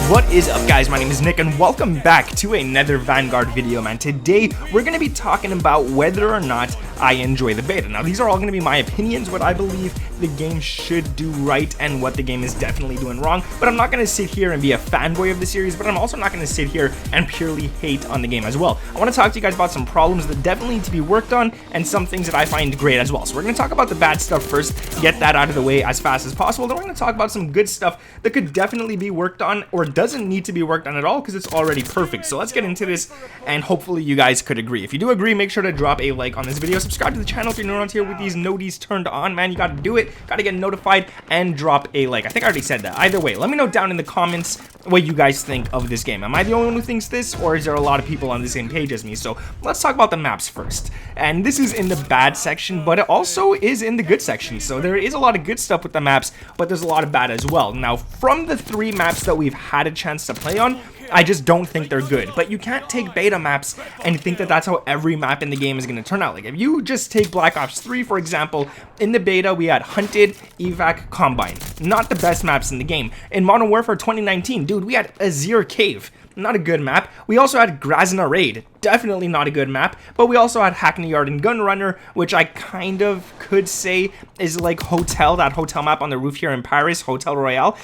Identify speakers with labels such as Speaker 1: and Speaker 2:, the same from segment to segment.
Speaker 1: What is up, guys? My name is Nick and welcome back to another Vanguard video, man. Today we're going to be talking about whether or not I enjoy the beta. Now these are all going to be my opinions, what I believe the game should do right and what the game is definitely doing wrong, but I'm not going to sit here and be a fanboy of the series, but I'm also not going to sit here and purely hate on the game as well. I want to talk to you guys about some problems that definitely need to be worked on and some things that I find great as well. So we're going to talk about the bad stuff first, get that out of the way as fast as possible. Then we're going to talk about some good stuff that could definitely be worked on or doesn't need to be worked on at all because it's already perfect. So let's get into this and hopefully you guys could agree. If you do agree, make sure to drop a like on this video, subscribe to the channel if you're new around here with these noties turned on, man. You got to do it, got to get notified, and drop a like. I think I already said that. Either way, let me know down in the comments what you guys think of this game. Am I the only one who thinks this, or is there a lot of people on the same page as me? So let's talk about the maps first. And this is in the bad section, but it also is in the good section. So there is a lot of good stuff with the maps, but there's a lot of bad as well. Now, from the 3 maps that we've had a chance to play on, I just don't think they're good. But you can't take beta maps and think that that's how every map in the game is going to turn out. Like, if you just take Black Ops 3, for example, in the beta, we had Hunted, Evac, Combine. Not the best maps in the game. In Modern Warfare 2019, dude, we had Azir Cave. Not a good map. We also had Grazna Raid. Definitely not a good map. But we also had Hackney Yard and Gunrunner, which I kind of could say is like Hotel, that hotel map on the roof here in Paris, Hotel Royale.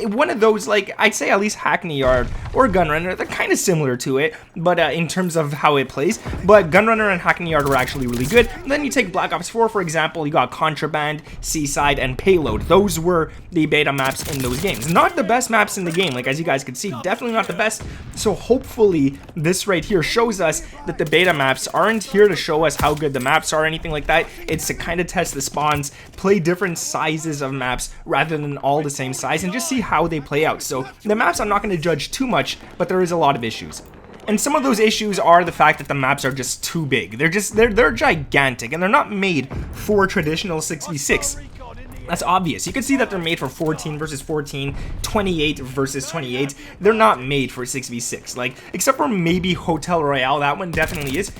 Speaker 1: One of those, like, I'd say at least Hackney Yard or Gunrunner, they're kind of similar to it, but in terms of how it plays. But Gunrunner and Hackney Yard were actually really good. And then you take Black Ops 4, for example, you got Contraband, Seaside, and Payload. Those were the beta maps in those games. Not the best maps in the game, like, as you guys can see, definitely not the best. So hopefully this right here shows us that the beta maps aren't here to show us how good the maps are or anything like that. It's to kind of test the spawns, play different sizes of maps rather than all the same size, and just see how they play out. So the maps I'm not going to judge too much, but there is a lot of issues. And some of those issues are the fact that the maps are just too big. They're gigantic, and they're not made for traditional 6v6. That's obvious. You can see that they're made for 14 versus 14, 28 versus 28. They're not made for 6v6. Like, except for maybe Hotel Royale, that one definitely is.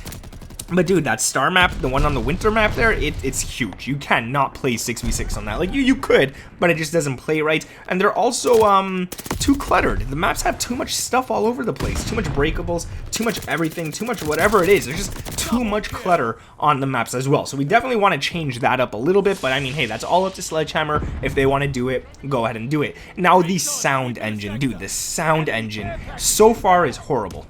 Speaker 1: But dude, that star map, the one on the winter map there, it's huge. You cannot play 6v6 on that. Like, you could, but it just doesn't play right. And they're also too cluttered. The maps have too much stuff all over the place. Too much breakables, too much everything, too much whatever it is. There's just too much clutter on the maps as well. So we definitely want to change that up a little bit. But I mean, hey, that's all up to Sledgehammer. If they want to do it, go ahead and do it. Now, the sound engine. Dude, the sound engine so far is horrible.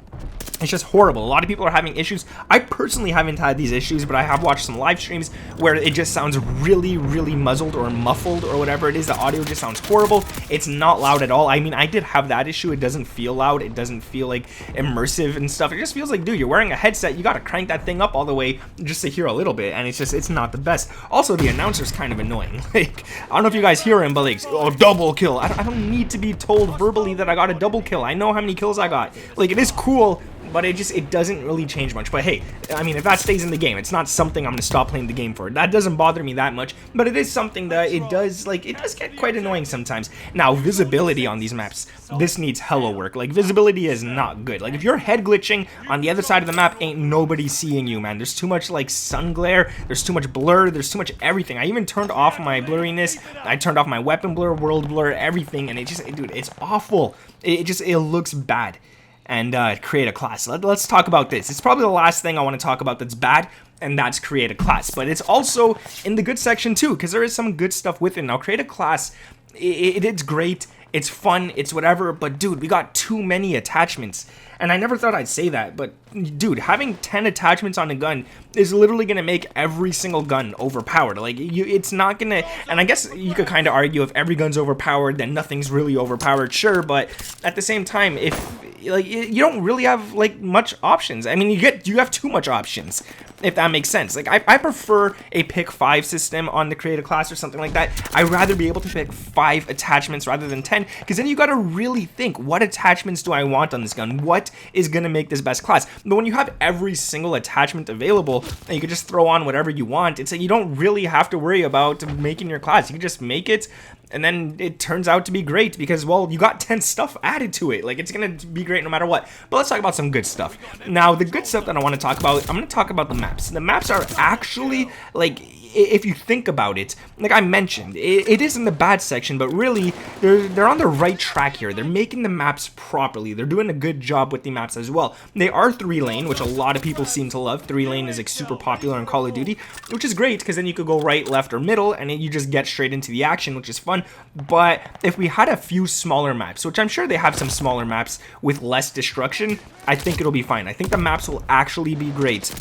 Speaker 1: It's just horrible. A lot of people are having issues. I personally haven't had these issues, but I have watched some live streams where it just sounds really, really muzzled or muffled or whatever it is. The audio just sounds horrible. It's not loud at all. I mean, I did have that issue. It doesn't feel loud. It doesn't feel like immersive and stuff. It just feels like, dude, you're wearing a headset. You got to crank that thing up all the way just to hear a little bit, and it's not the best. Also, the announcer's kind of annoying. Like, I don't know if you guys hear him, but like, oh, double kill. I don't need to be told verbally that I got a double kill. I know how many kills I got. Like, it is cool, but it doesn't really change much. But hey, I mean, if that stays in the game, it's not something I'm gonna stop playing the game for. That doesn't bother me that much, but it is something that it does get quite annoying sometimes. Now, visibility on these maps, this needs hella work. Like, visibility is not good. Like, if you're head glitching on the other side of the map, ain't nobody seeing you, man. There's too much like sun glare, there's too much blur, there's too much everything. I even turned off my blurriness, I turned off my weapon blur, world blur, everything, and dude, it's awful. It looks bad. And create a class. Let's talk about this. It's probably the last thing I want to talk about that's bad, and that's create a class. But it's also in the good section too, because there is some good stuff with it. Now, create a class, it's great, it's fun, it's whatever, but dude, we got too many attachments. And I never thought I'd say that, but dude, having 10 attachments on a gun is literally going to make every single gun overpowered. Like, it's not going to, and I guess you could kind of argue if every gun's overpowered, then nothing's really overpowered, sure, but at the same time, if, like, you don't really have, like, much options. I mean, you have too much options, if that makes sense. Like, I prefer a pick 5 system on the creative class or something like that. I'd rather be able to pick 5 attachments rather than 10, because then you got to really think, what attachments do I want on this gun? What is going to make this best class? But when you have every single attachment available and you can just throw on whatever you want, it's like you don't really have to worry about making your class. You can just make it, and then it turns out to be great because, well, you got 10 stuff added to it. Like, it's going to be great no matter what. But let's talk about some good stuff. Now, the good stuff that I want to talk about, I'm going to talk about the maps. The maps are actually, like, if you think about it, like I mentioned, it is in the bad section, but really they're on the right track here. They're making the maps properly. They're doing a good job with the maps as well. They are 3-lane, which a lot of people seem to love. 3-lane is like super popular in Call of Duty, which is great because then you could go right, left, or middle, and then you just get straight into the action, which is fun. But if we had a few smaller maps, which I'm sure they have some smaller maps with less destruction, I think it'll be fine. I think the maps will actually be great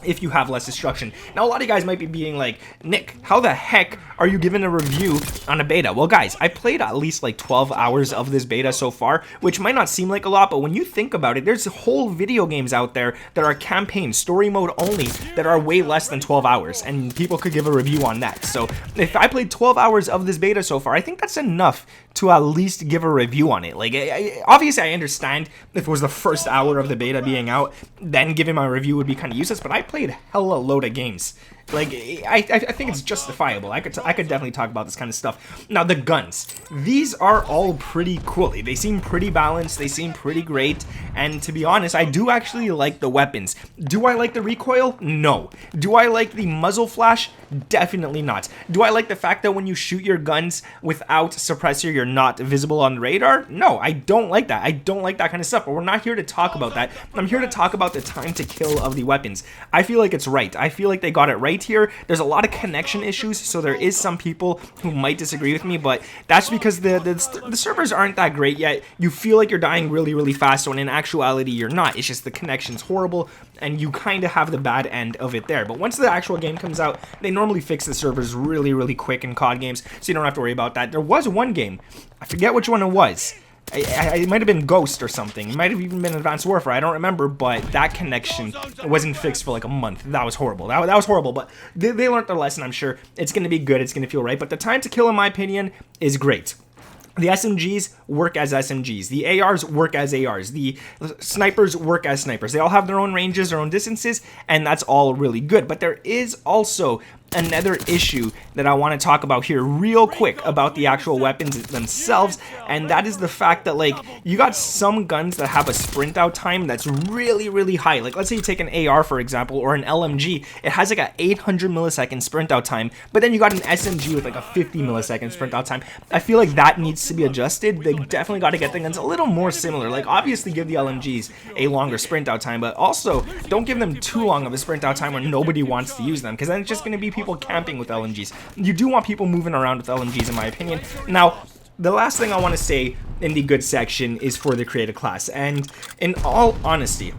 Speaker 1: if you have less destruction. Now, a lot of you guys might be being like, Nick, how the heck are you giving a review on a beta? Well, guys, I played at least like 12 hours of this beta so far, which might not seem like a lot, but when you think about it, there's whole video games out there that are campaign, story mode only, that are way less than 12 hours, and people could give a review on that. So if I played 12 hours of this beta so far, I think that's enough to at least give a review on it. Like, obviously, I understand if it was the first hour of the beta being out, then giving my review would be kind of useless, but I played hella load of games. Like, I think it's justifiable. I could definitely talk about this kind of stuff. Now, the guns. These are all pretty cool. They seem pretty balanced. They seem pretty great. And to be honest, I do actually like the weapons. Do I like the recoil? No. Do I like the muzzle flash? Definitely not. Do I like the fact that when you shoot your guns without suppressor, you're not visible on the radar? No, I don't like that. I don't like that kind of stuff. But we're not here to talk about that. I'm here to talk about the time to kill of the weapons. I feel like it's right. I feel like they got it right here. There's a lot of connection issues, so there is some people who might disagree with me, but that's because the servers aren't that great yet. You feel like you're dying really, really fast, when in actuality you're not. It's just the connection's horrible, and you kind of have the bad end of it there. But once the actual game comes out, they normally fix the servers really, really quick in COD games, so you don't have to worry about that. There was one game, I forget which one it was. It might have been Ghost or something. It might have even been Advanced Warfare. I don't remember, but that connection wasn't fixed for like a month. That was horrible. That was horrible, but they learned their lesson, I'm sure. It's going to be good. It's going to feel right. But the time to kill, in my opinion, is great. The SMGs work as SMGs. The ARs work as ARs. The snipers work as snipers. They all have their own ranges, their own distances, and that's all really good. But there is also another issue that I want to talk about here real quick about the actual weapons themselves, and that is the fact that, like, you got some guns that have a sprint out time that's really, really high. Like, let's say you take an AR, for example, or an LMG. It has like a 800 millisecond sprint out time, but then you got an SMG with like a 50 millisecond sprint out time. I feel like that needs to be adjusted. They definitely got to get the guns a little more similar. Like, obviously give the LMGs a longer sprint out time, but also don't give them too long of a sprint out time when nobody wants to use them, because then it's just going to be people camping with LMGs. You do want people moving around with LMGs, in my opinion. Now, the last thing I want to say in the good section is for the creative class, and in all honesty,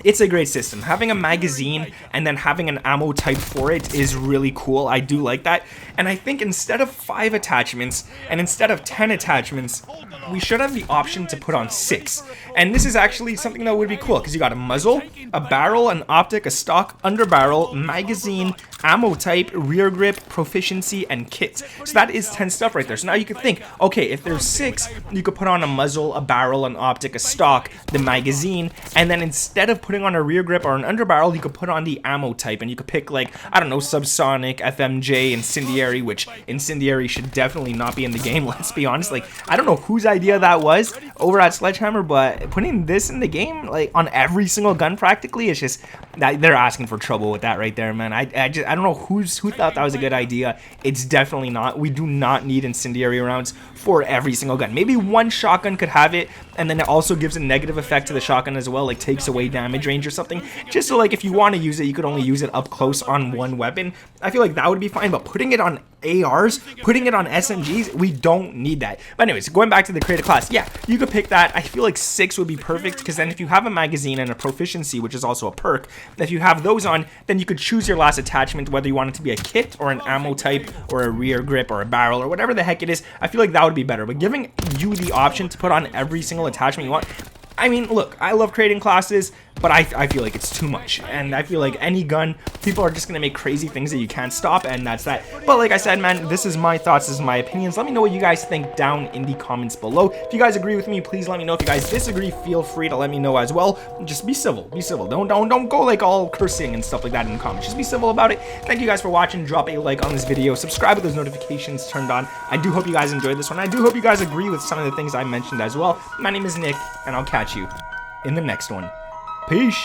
Speaker 1: it's a great system. Having a magazine and then having an ammo type for it is really cool. I do like that. And I think instead of 5 attachments and instead of 10 attachments, we should have the option to put on 6. And this is actually something that would be cool, because you got a muzzle, a barrel, an optic, a stock, under barrel, magazine, ammo type, rear grip, proficiency, and kit. So that is 10 stuff right there. So now you could think, okay, if there's 6, you could put on a muzzle, a barrel, an optic, a stock, the magazine, and then instead of putting on a rear grip or an underbarrel, you could put on the ammo type, and you could pick, like, I don't know, subsonic, FMJ, incendiary, which incendiary should definitely not be in the game, let's be honest. Like, I don't know whose idea that was over at Sledgehammer, but putting this in the game, like, on every single gun practically, it's just that they're asking for trouble with that right there, man. I don't know who thought that was a good idea. It's definitely not. We do not need incendiary rounds for every single gun. Maybe one shotgun could have it, and then it also gives a negative effect to the shotgun as well, like takes away damage range or something, just so, like, if you want to use it, you could only use it up close on one weapon. I feel like that would be fine, but putting it on ARs, putting it on SMGs, we don't need that. But anyways, going back to the creative class, yeah, you could pick that. I feel like 6 would be perfect, because then if you have a magazine and a proficiency, which is also a perk, if you have those on, then you could choose your last attachment, whether you want it to be a kit or an ammo type or a rear grip or a barrel or whatever the heck it is. I feel like that would be better, but giving you the option to put on every single attachment you want, I mean, look, I love creating classes, but I feel like it's too much, and I feel like any gun, people are just gonna make crazy things that you can't stop, and that's that. But like I said, man, this is my thoughts, this is my opinions. Let me know what you guys think down in the comments below. If you guys agree with me, please let me know. If you guys disagree, feel free to let me know as well. Just be civil, be civil. Don't go like all cursing and stuff like that in the comments. Just be civil about it. Thank you guys for watching. Drop a like on this video, subscribe with those notifications turned on. I do hope you guys enjoyed this one. I do hope you guys agree with some of the things I mentioned as well. My name is Nick, and I'll catch you in the next one. Peace.